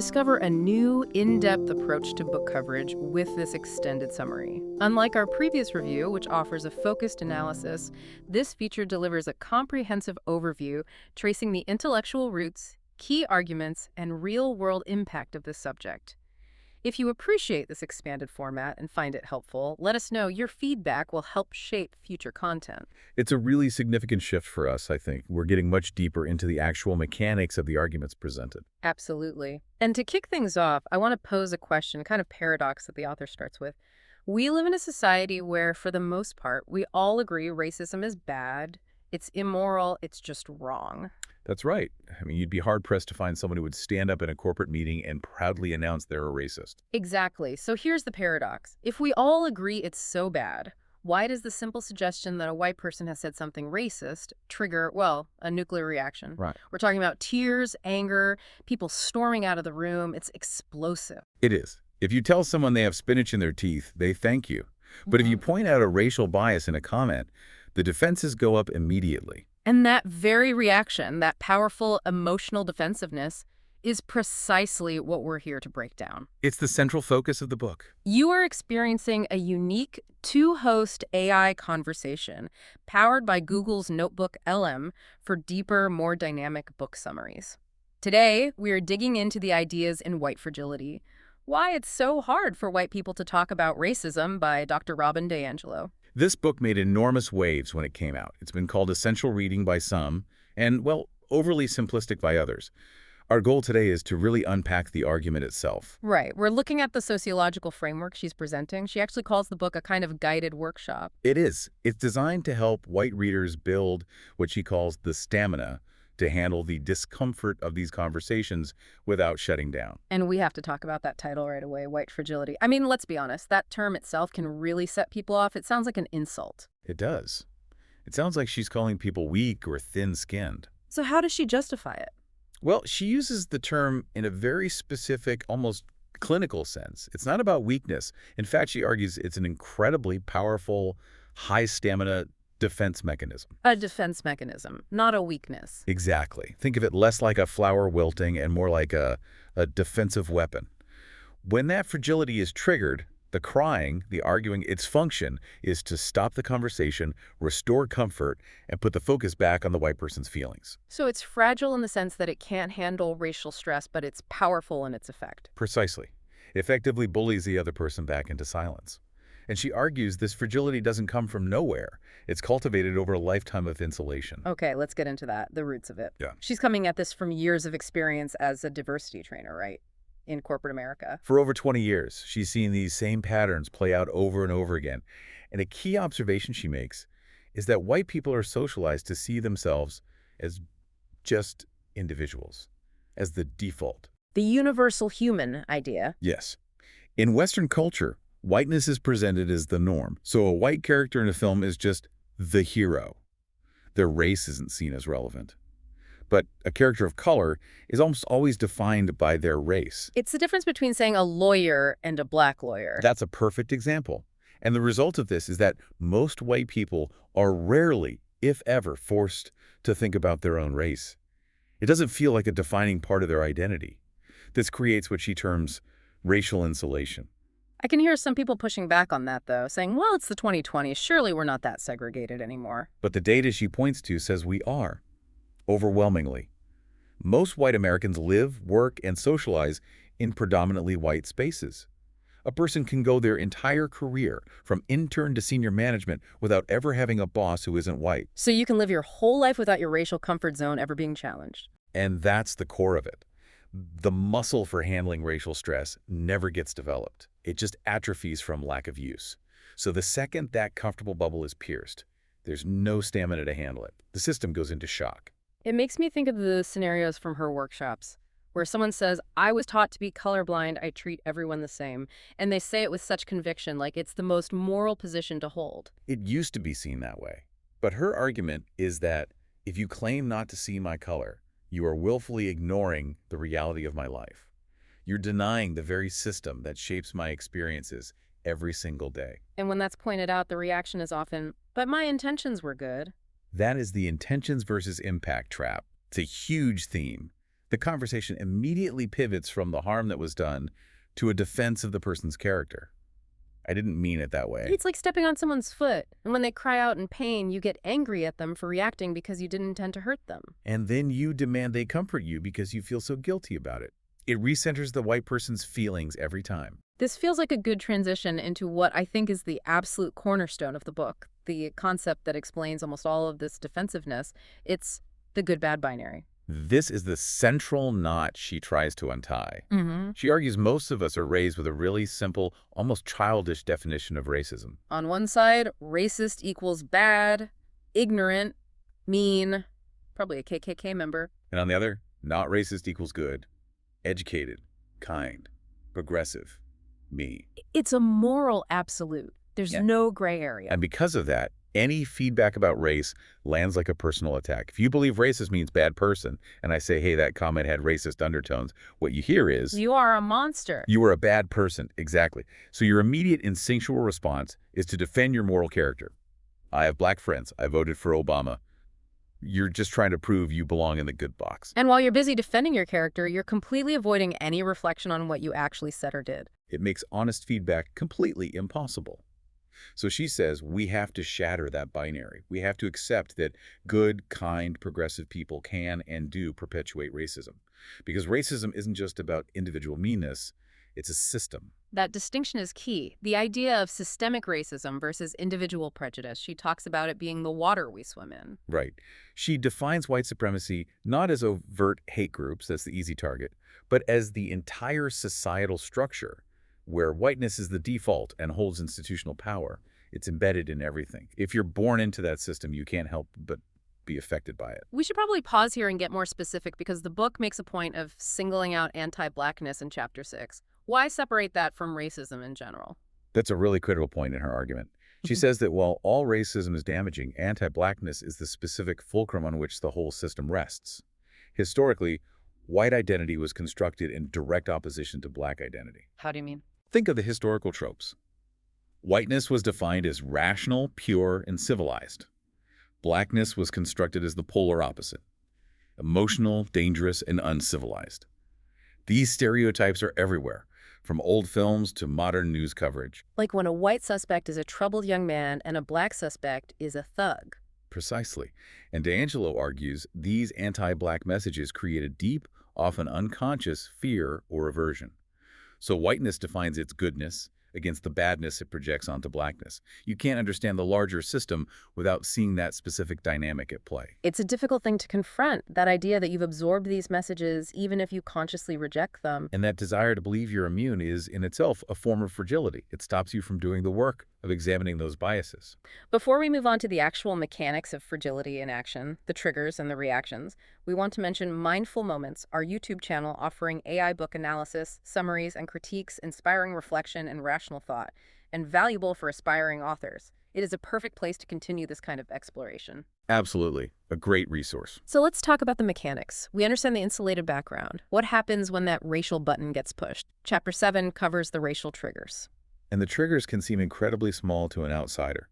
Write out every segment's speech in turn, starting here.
Discover a new, in-depth approach to book coverage with this extended summary. Unlike our previous review, which offers a focused analysis, this feature delivers a comprehensive overview tracing the intellectual roots, key arguments, and real-world impact of this subject. If you appreciate this expanded format and find it helpful, let us know. Your feedback will help shape future content. It's a really significant shift for us, I think. We're getting much deeper into the actual mechanics of the arguments presented. Absolutely. And to kick things off, I want to pose a question, kind of paradox that the author starts with. We live in a society where, for the most part, we all agree racism is bad, it's immoral, it's just wrong. That's right. I mean, you'd be hard-pressed to find someone who would stand up in a corporate meeting and proudly announce they're a racist. Exactly. So here's the paradox. If we all agree it's so bad, why does the simple suggestion that a white person has said something racist trigger, well, a nuclear reaction? Right. We're talking about tears, anger, people storming out of the room. It's explosive. It is. If you tell someone they have spinach in their teeth, they thank you. But if you point out a racial bias in a comment, the defenses go up immediately. And that very reaction, that powerful emotional defensiveness, is precisely what we're here to break down. It's the central focus of the book. You are experiencing a unique two-host AI conversation powered by Google's Notebook LM for deeper, more dynamic book summaries. Today, we are digging into the ideas in White Fragility, Why It's So Hard for White People to Talk About Racism by Dr. Robin DiAngelo. This book made enormous waves when it came out. It's been called essential reading by some and, well, overly simplistic by others. Our goal today is to really unpack the argument itself. Right. We're looking at the sociological framework she's presenting. She actually calls the book a kind of guided workshop. It is. It's designed to help white readers build what she calls the stamina to handle the discomfort of these conversations without shutting down. And we have to talk about that title right away, White Fragility. I mean, let's be honest, that term itself can really set people off. It sounds like an insult. It does. It sounds like she's calling people weak or thin-skinned. So how does she justify it? Well, she uses the term in a very specific, almost clinical sense. It's not about weakness. In fact, she argues it's an incredibly powerful, high-stamina defense mechanism. A defense mechanism, not a weakness. Exactly. Think of it less like a flower wilting and more like a defensive weapon. When that fragility is triggered, the crying, the arguing, its function is to stop the conversation, restore comfort, and put the focus back on the white person's feelings. So it's fragile in the sense that it can't handle racial stress, but it's powerful in its effect. Precisely. It effectively bullies the other person back into silence. And she argues this fragility doesn't come from nowhere. It's cultivated over a lifetime of insulation. Okay, let's get into that, the roots of it. Yeah. She's coming at this from years of experience as a diversity trainer, right? In corporate America. For over 20 years, she's seen these same patterns play out over and over again. And a key observation she makes is that white people are socialized to see themselves as just individuals, as the default. The universal human idea. Yes. In Western culture, whiteness is presented as the norm. So a white character in a film is just the hero. Their race isn't seen as relevant. But a character of color is almost always defined by their race. It's the difference between saying a lawyer and a black lawyer. That's a perfect example. And the result of this is that most white people are rarely, if ever, forced to think about their own race. It doesn't feel like a defining part of their identity. This creates what she terms racial insulation. I can hear some people pushing back on that, though, saying, well, it's the 2020s. Surely we're not that segregated anymore. But the data she points to says we are. Overwhelmingly. Most white Americans live, work, and socialize in predominantly white spaces. A person can go their entire career, from intern to senior management, without ever having a boss who isn't white. So you can live your whole life without your racial comfort zone ever being challenged. And that's the core of it. The muscle for handling racial stress never gets developed. It just atrophies from lack of use. So the second that comfortable bubble is pierced, there's no stamina to handle it. The system goes into shock. It makes me think of the scenarios from her workshops, where someone says, I was taught to be colorblind, I treat everyone the same. And they say it with such conviction, like it's the most moral position to hold. It used to be seen that way. But her argument is that if you claim not to see my color, you are willfully ignoring the reality of my life. You're denying the very system that shapes my experiences every single day. And when that's pointed out, the reaction is often, but my intentions were good. That is the intentions versus impact trap. It's a huge theme. The conversation immediately pivots from the harm that was done to a defense of the person's character. I didn't mean it that way. It's like stepping on someone's foot, and when they cry out in pain, you get angry at them for reacting because you didn't intend to hurt them. And then you demand they comfort you because you feel so guilty about it. It recenters the white person's feelings every time. This feels like a good transition into what I think is the absolute cornerstone of the book, the concept that explains almost all of this defensiveness. It's the good-bad binary. This is the central knot she tries to untie. Mm-hmm. She argues most of us are raised with a really simple, almost childish definition of racism. On one side, racist equals bad, ignorant, mean, probably a KKK member. And on the other, not racist equals good, educated, kind, progressive, me. It's a moral absolute. There's no gray area. And because of that, any feedback about race lands like a personal attack. If you believe racist means bad person, and I say, hey, that comment had racist undertones, what you hear is, You are a monster. you are a bad person. Exactly. So your immediate instinctual response is to defend your moral character. I have black friends. I voted for Obama. You're just trying to prove you belong in the good box. And while you're busy defending your character, you're completely avoiding any reflection on what you actually said or did. It makes honest feedback completely impossible. So she says we have to shatter that binary. We have to accept that good, kind, progressive people can and do perpetuate racism. Because racism isn't just about individual meanness, it's a system. That distinction is key. The idea of systemic racism versus individual prejudice. She talks about it being the water we swim in. Right. She defines white supremacy not as overt hate groups, that's the easy target, but as the entire societal structure where whiteness is the default and holds institutional power. It's embedded in everything. If you're born into that system, you can't help but be affected by it. We should probably pause here and get more specific because the book makes a point of singling out anti-blackness in Chapter 6. Why separate that from racism in general? That's a really critical point in her argument. She says that while all racism is damaging, anti-blackness is the specific fulcrum on which the whole system rests. Historically, white identity was constructed in direct opposition to black identity. How do you mean? Think of the historical tropes. Whiteness was defined as rational, pure, and civilized. Blackness was constructed as the polar opposite, emotional, dangerous, and uncivilized. These stereotypes are everywhere, from old films to modern news coverage. Like when a white suspect is a troubled young man and a black suspect is a thug. Precisely. And DiAngelo argues these anti-black messages create a deep, often unconscious fear or aversion. So whiteness defines its goodness against the badness it projects onto blackness. You can't understand the larger system without seeing that specific dynamic at play. It's a difficult thing to confront, that idea that you've absorbed these messages even if you consciously reject them. And that desire to believe you're immune is, in itself, a form of fragility. It stops you from doing the work of examining those biases. Before we move on to the actual mechanics of fragility in action, the triggers and the reactions, we want to mention Mindful Moments, our YouTube channel offering AI book analysis, summaries, and critiques, inspiring reflection and rational thought, and valuable for aspiring authors. It is a perfect place to continue this kind of exploration. Absolutely. A great resource. So let's talk about the mechanics. We understand the insulated background. What happens when that racial button gets pushed? Chapter 7 covers the racial triggers. And the triggers can seem incredibly small to an outsider.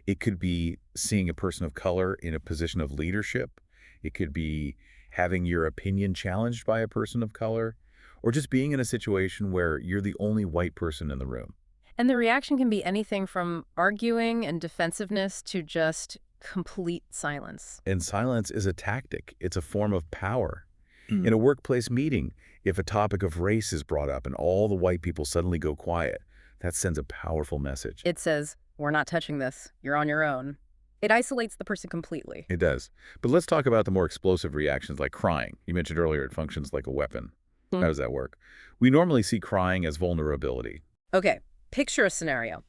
It could be seeing a person of color in a position of leadership. It could be having your opinion challenged by a person of color, or just being in a situation where you're the only white person in the room. And the reaction can be anything from arguing and defensiveness to just complete silence. And silence is a tactic. It's a form of power. In a workplace meeting, if a topic of race is brought up and all the white people suddenly go quiet, that sends a powerful message. It says, we're not touching this. You're on your own. It isolates the person completely. It does. But let's talk about the more explosive reactions like crying. You mentioned earlier it functions like a weapon. How does that work? We normally see crying as vulnerability. Okay, picture a scenario.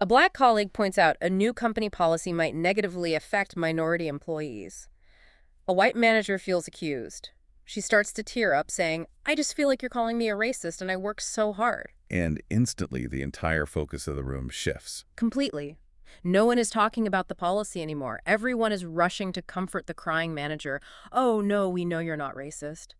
A black colleague points out a new company policy might negatively affect minority employees. A white manager feels accused. She starts to tear up, saying, I just feel like you're calling me a racist and I work so hard. And instantly, the entire focus of the room shifts. Completely. No one is talking about the policy anymore. Everyone is rushing to comfort the crying manager. Oh, no, we know you're not racist.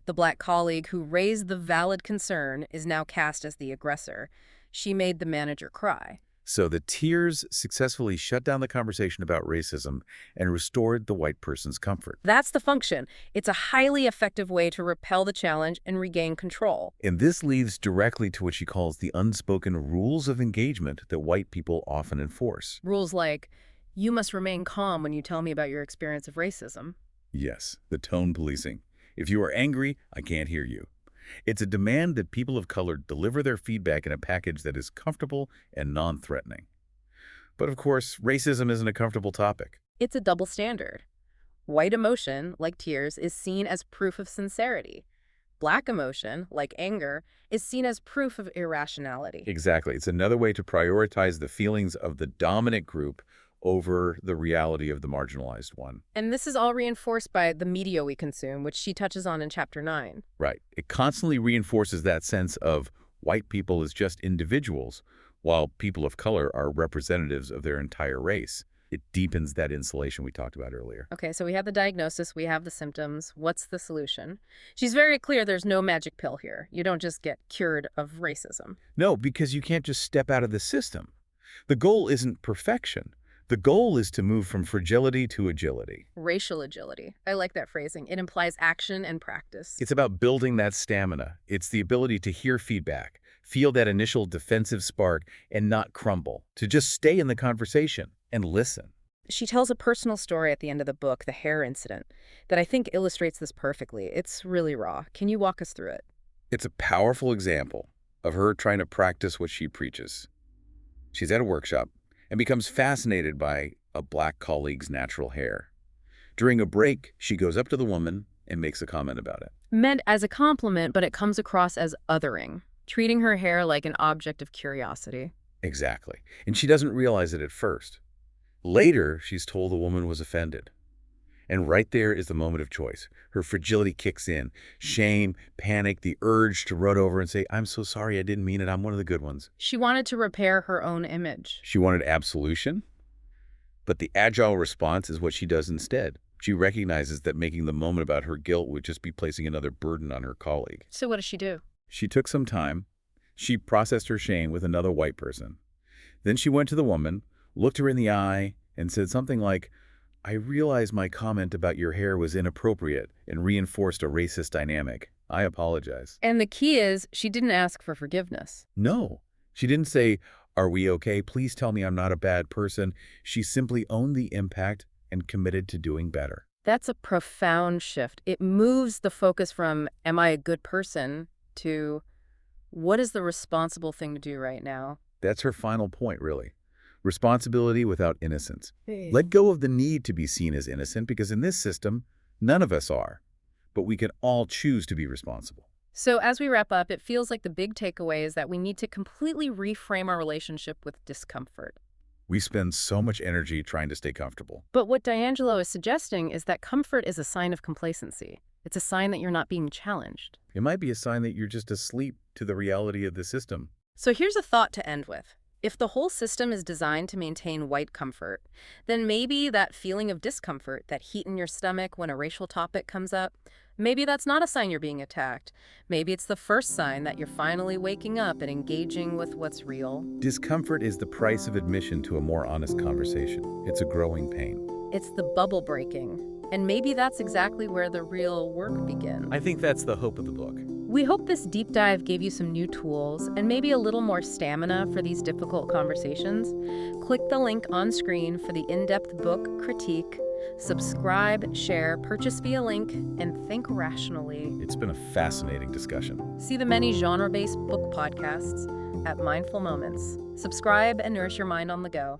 The black colleague who raised the valid concern is now cast as the aggressor. She made the manager cry. So the tears successfully shut down the conversation about racism and restored the white person's comfort. That's the function. It's a highly effective way to repel the challenge and regain control. And this leads directly to what she calls the unspoken rules of engagement that white people often enforce. Rules like, you must remain calm when you tell me about your experience of racism. Yes, the tone policing. If you are angry, I can't hear you. It's a demand that people of color deliver their feedback in a package that is comfortable and non-threatening. But of course, racism isn't a comfortable topic. It's a double standard. White emotion, like tears, is seen as proof of sincerity. Black emotion, like anger, is seen as proof of irrationality. Exactly. It's another way to prioritize the feelings of the dominant group over the reality of the marginalized one. And this is all reinforced by the media we consume, which she touches on in Chapter 9. Right. It constantly reinforces that sense of white people as just individuals, while people of color are representatives of their entire race. It deepens that insulation we talked about earlier. Okay, so we have the diagnosis, we have the symptoms. What's the solution? She's very clear there's no magic pill here. You don't just get cured of racism. No, because you can't just step out of the system. The goal isn't perfection. The goal is to move from fragility to agility. Racial agility. I like that phrasing. It implies action and practice. It's about building that stamina. It's the ability to hear feedback, feel that initial defensive spark, and not crumble, to just stay in the conversation and listen. She tells a personal story at the end of the book, the hair incident, that I think illustrates this perfectly. It's really raw. Can you walk us through it? It's a powerful example of her trying to practice what she preaches. She's at a workshop and becomes fascinated by a black colleague's natural hair. During a break, she goes up to the woman and makes a comment about it. Meant as a compliment, but it comes across as othering, treating her hair like an object of curiosity. Exactly. And she doesn't realize it at first. Later, she's told the woman was offended. And right there is the moment of choice. Her fragility kicks in. Shame, panic, the urge to run over and say, I'm so sorry, I didn't mean it, I'm one of the good ones. She wanted to repair her own image. She wanted absolution, but the agile response is what she does instead. She recognizes that making the moment about her guilt would just be placing another burden on her colleague. So what does she do? She took some time. She processed her shame with another white person. Then she went to the woman, looked her in the eye, and said something like, I realize my comment about your hair was inappropriate and reinforced a racist dynamic. I apologize. And the key is, she didn't ask for forgiveness. No. She didn't say, are we okay? Please tell me I'm not a bad person. She simply owned the impact and committed to doing better. That's a profound shift. It moves the focus from, am I a good person, to, what is the responsible thing to do right now? That's her final point, really. Responsibility without innocence. Let go of the need to be seen as innocent, because in this system, none of us are. But we can all choose to be responsible. So as we wrap up, it feels like the big takeaway is that we need to completely reframe our relationship with discomfort. We spend so much energy trying to stay comfortable. But what DiAngelo is suggesting is that comfort is a sign of complacency. It's a sign that you're not being challenged. It might be a sign that you're just asleep to the reality of the system. So here's a thought to end with. If the whole system is designed to maintain white comfort, then maybe that feeling of discomfort, that heat in your stomach when a racial topic comes up, maybe that's not a sign you're being attacked. Maybe it's the first sign that you're finally waking up and engaging with what's real. Discomfort is the price of admission to a more honest conversation. It's a growing pain. It's the bubble breaking. And maybe that's exactly where the real work begins. I think that's the hope of the book. We hope this deep dive gave you some new tools and maybe a little more stamina for these difficult conversations. Click the link on screen for the in-depth book critique. Subscribe, share, purchase via link, and think rationally. It's been a fascinating discussion. See the many genre-based book podcasts at Mindful Moments. Subscribe and nourish your mind on the go.